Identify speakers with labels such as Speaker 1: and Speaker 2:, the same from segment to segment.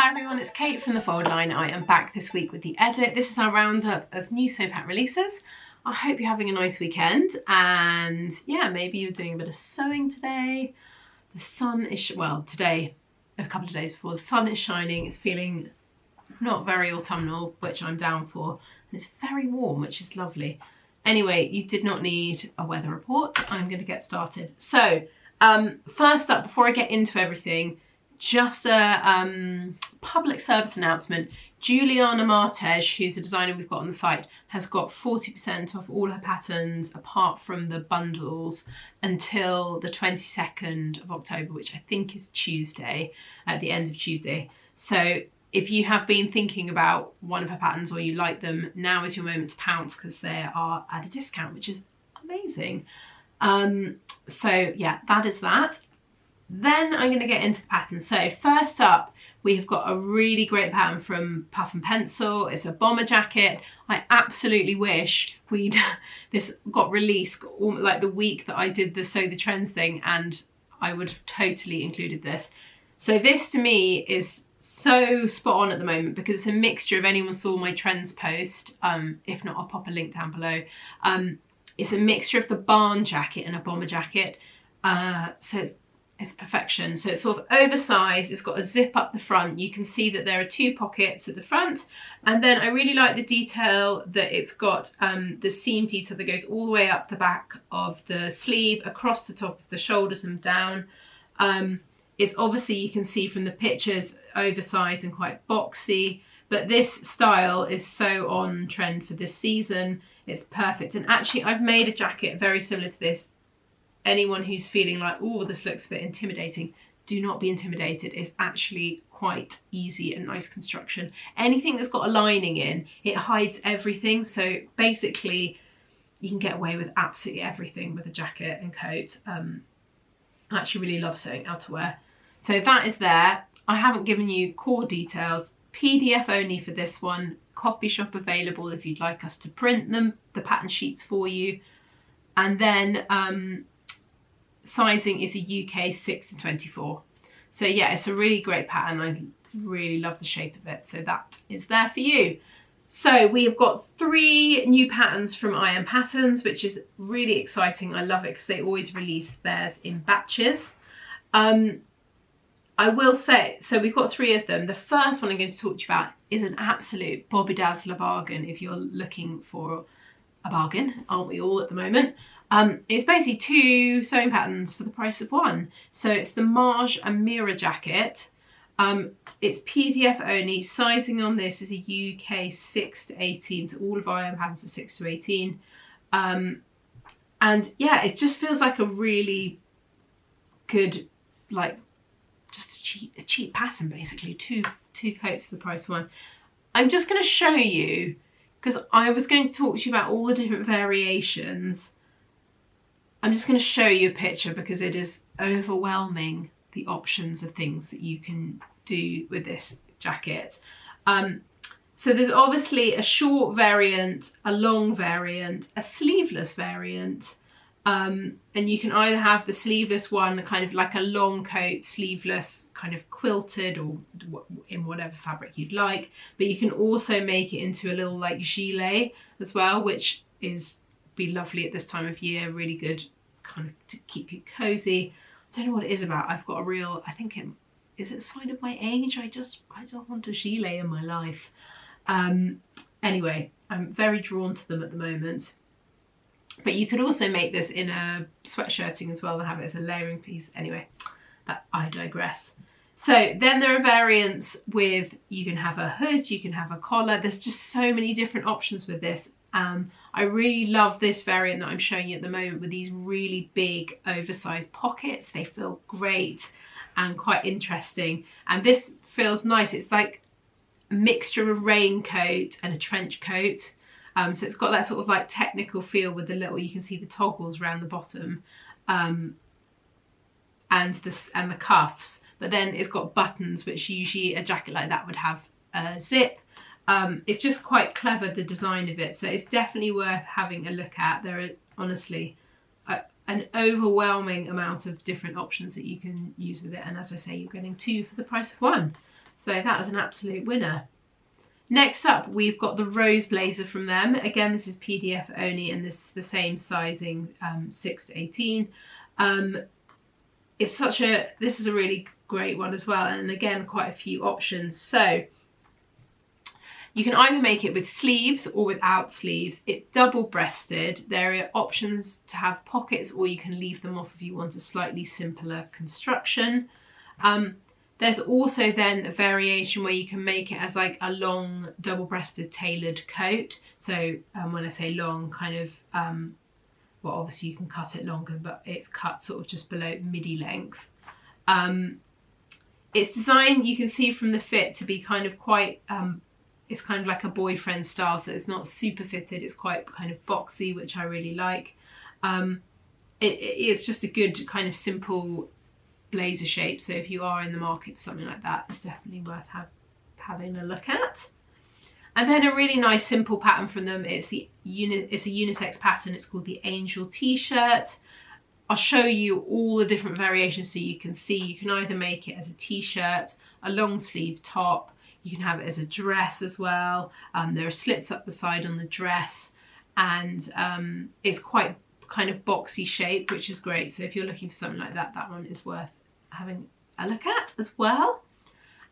Speaker 1: Hi everyone, it's Kate from the Fold Line. I am back this week with the edit. This is our roundup of new sew pattern releases. I hope you're having a nice weekend, and yeah, maybe you're doing a bit of sewing today. The sun is, well, today, a couple of days before, the sun is shining. It's feeling not very autumnal, which I'm down for, and it's very warm, which is lovely. Anyway, you did not need a weather report. I'm going to get started. So, first up, before I get into everything, just a public service announcement. Juliana Marge, who's a designer we've got on the site, has got 40% off all her patterns apart from the bundles until the 22nd of October, which I think is Tuesday, at the end of Tuesday. So if you have been thinking about one of her patterns or you like them, now is your moment to pounce because they are at a discount, which is amazing. So yeah, that is that. Then I'm going to get into the patterns. So first up, we've got a really great pattern from Puff and Pencil. It's a bomber jacket. I absolutely wish this got released like the week that I did the Sew the Trends thing, and I would have totally included this. So this to me is so spot on at the moment because it's a mixture of, anyone saw my trends post, if not I'll pop a link down below. It's a mixture of the barn jacket and a bomber jacket. So it's perfection. So it's sort of oversized, it's got a zip up the front. You can see that there are two pockets at the front, and then I really like the detail that it's got, the seam detail that goes all the way up the back of the sleeve, across the top of the shoulders and down. It's obviously, you can see from the pictures, oversized and quite boxy, but this style is so on trend for this season. It's perfect. And actually I've made a jacket very similar to this. Anyone who's feeling like, oh, this looks a bit intimidating, do not be intimidated. It's actually quite easy and nice construction. Anything that's got a lining in, it hides everything. So basically you can get away with absolutely everything with a jacket and coat. I actually really love sewing outerwear. So that is there. I haven't given you core details. PDF only for this one. Copy shop available if you'd like us to print them, the pattern sheets for you. And then sizing is a UK 6 to 24. So yeah, it's a really great pattern. I really love the shape of it. So that is there for you. So we have got 3 new patterns from I Am Patterns, which is really exciting. I love it because they always release theirs in batches. I will say, so we've got 3 of them. The first one I'm going to talk to you about is an absolute Bobby Dazzler bargain if you're looking for a bargain, aren't we all at the moment? It's basically 2 sewing patterns for the price of 1. So it's the Marge and Mirror jacket. It's PDF only. Sizing on this is a UK 6 to 18. So all of our own patterns are 6 to 18. And yeah, it just feels like a really good, like, just a cheap pattern basically. Two coats for the price of 1. I'm just going to show you, because I was going to talk to you about all the different variations. I'm just going to show you a picture because it is overwhelming, the options of things that you can do with this jacket. So there's obviously a short variant, a long variant, a sleeveless variant, and you can either have the sleeveless one, kind of like a long coat, sleeveless, kind of quilted or in whatever fabric you'd like, but you can also make it into a little like gilet as well, which is be lovely at this time of year, really good kind of to keep you cozy. I don't know what it is about. I've got a real, I think is it a sign of my age? I don't want a gilet in my life. Anyway, I'm very drawn to them at the moment. But you could also make this in a sweatshirting as well and have it as a layering piece. Anyway, I digress. So then there are variants with, you can have a hood, you can have a collar. There's just so many different options with this. I really love this variant that I'm showing you at the moment with these really big oversized pockets. They feel great and quite interesting. And this feels nice. It's like a mixture of raincoat and a trench coat. So it's got that sort of like technical feel with the little, you can see the toggles around the bottom, and the cuffs. But then it's got buttons, which usually a jacket like that would have a zip. It's just quite clever, the design of it. So it's definitely worth having a look at. There are honestly an overwhelming amount of different options that you can use with it. And as I say, you're getting 2 for the price of 1. So that is an absolute winner. Next up, we've got the rose blazer from them. Again, this is PDF only, and this is the same sizing, 6 to 18. This is a really great one as well, and again, quite a few options. So you can either make it with sleeves or without sleeves. It's double-breasted. There are options to have pockets, or you can leave them off if you want a slightly simpler construction. There's also then a variation where you can make it as like a long double-breasted tailored coat. So when I say long, kind of, well, obviously you can cut it longer, but it's cut sort of just below midi length. It's designed, you can see from the fit, to be kind of quite, it's kind of like a boyfriend style, so it's not super fitted, it's quite kind of boxy, which I really like. It's just a good kind of simple blazer shape, so if you are in the market for something like that, it's definitely worth having a look at. And then a really nice simple pattern from them, it's a unisex pattern, it's called the Angel t-shirt. I'll show you all the different variations so you can see. You can either make it as a t-shirt, a long sleeve top, you can have it as a dress as well. There are slits up the side on the dress, and it's quite kind of boxy shape, which is great. So if you're looking for something like that, that one is worth having a look at as well.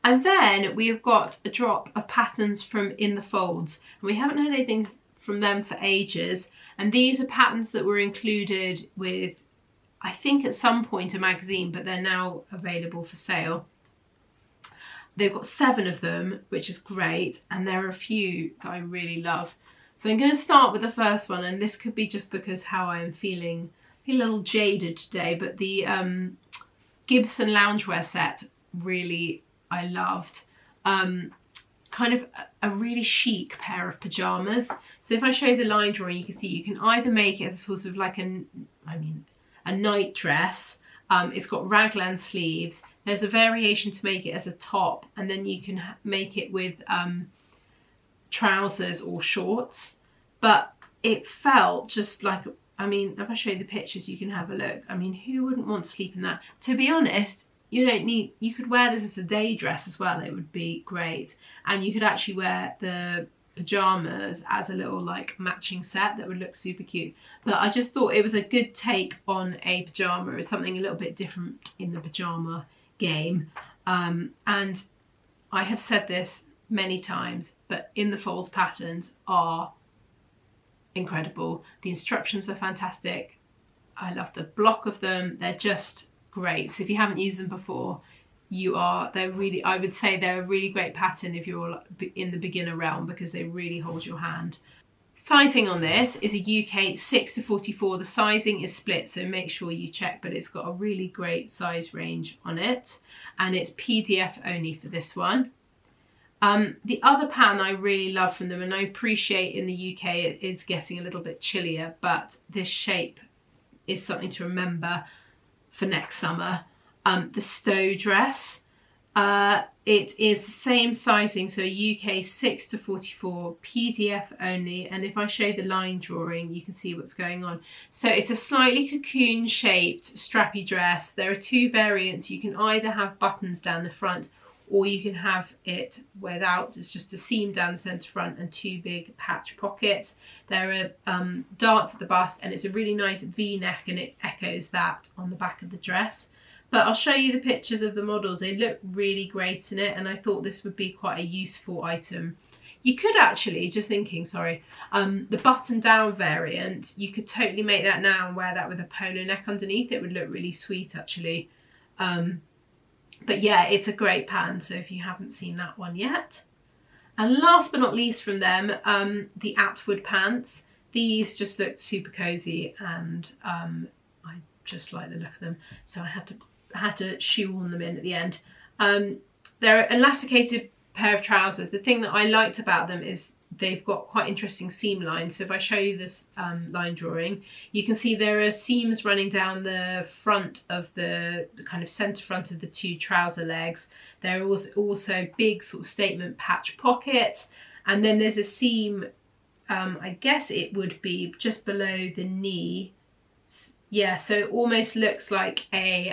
Speaker 1: And then we have got a drop of patterns from In the Folds, and we haven't had anything from them for ages, and these are patterns that were included with, I think at some point, a magazine, but they're now available for sale. They've got 7 of them, which is great, and there are a few that I really love. So I'm going to start with the first one, and this could be just because how I'm feeling a little jaded today, but the Gibson Loungewear set, really I loved. Kind of a really chic pair of pyjamas. So if I show the line drawing, you can see you can either make it as sort of like a night dress. It's got raglan sleeves. There's a variation to make it as a top, and then you can make it with trousers or shorts. But it felt just like, I mean, if I show you the pictures, you can have a look. I mean, who wouldn't want to sleep in that? To be honest, you could wear this as a day dress as well. It would be great. And you could actually wear the pajamas as a little like matching set that would look super cute. But I just thought it was a good take on a pajama. It was something a little bit different in the pajama game. And I have said this many times, but In the Folds patterns are incredible. The instructions are fantastic. I love the block of them. They're just great. So if you haven't used them before, I would say they're a really great pattern if you're in the beginner realm, because they really hold your hand. Sizing on this is a UK 6 to 44. The sizing is split, so make sure you check, but it's got a really great size range on it, and it's PDF only for this one. The other pattern I really love from them, and I appreciate in the UK it's getting a little bit chillier, but this shape is something to remember for next summer. The Stow Dress. It is the same sizing, so UK 6 to 44, PDF only, and if I show the line drawing, you can see what's going on. So it's a slightly cocoon shaped strappy dress. There are 2 variants. You can either have buttons down the front, or you can have it without. It's just a seam down the centre front and 2 big patch pockets. There are darts at the bust, and it's a really nice V-neck, and it echoes that on the back of the dress. But I'll show you the pictures of the models. They look really great in it, and I thought this would be quite a useful item. You could actually, just thinking, sorry, the button down variant, you could totally make that now and wear that with a polo neck underneath. It would look really sweet actually. But yeah, it's a great pattern, so if you haven't seen that one yet. And last but not least from them, the Atwood Pants. These just looked super cozy, and I just like the look of them, so I had to shoehorn them in at the end. They're an elasticated pair of trousers. The thing that I liked about them is they've got quite interesting seam lines. So if I show you this line drawing, you can see there are seams running down the front of the kind of centre front of the 2 trouser legs. There are also big sort of statement patch pockets, and then there's a seam, I guess it would be just below the knee. yeah, so it almost looks like a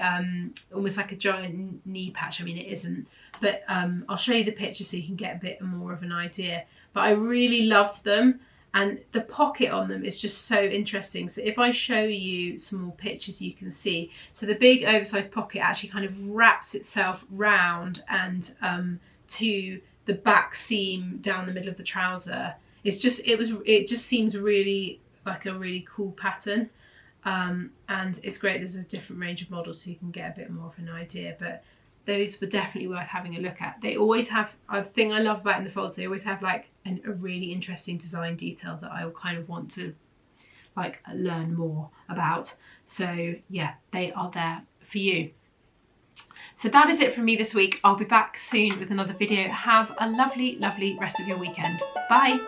Speaker 1: almost like a giant knee patch. I mean, it isn't, but I'll show you the picture so you can get a bit more of an idea. But I really loved them, and the pocket on them is just so interesting. So if I show you some more pictures, you can see. So the big oversized pocket actually kind of wraps itself round and to the back seam down the middle of the trouser. It just seems really like a really cool pattern. And it's great, there's a different range of models so you can get a bit more of an idea, but those were definitely worth having a look at. They always have, a thing I love about in the folds, they always have like a really interesting design detail that I kind of want to like learn more about. So yeah, they are there for you. So that is it from me this week. I'll be back soon with another video. Have a lovely, lovely rest of your weekend. Bye.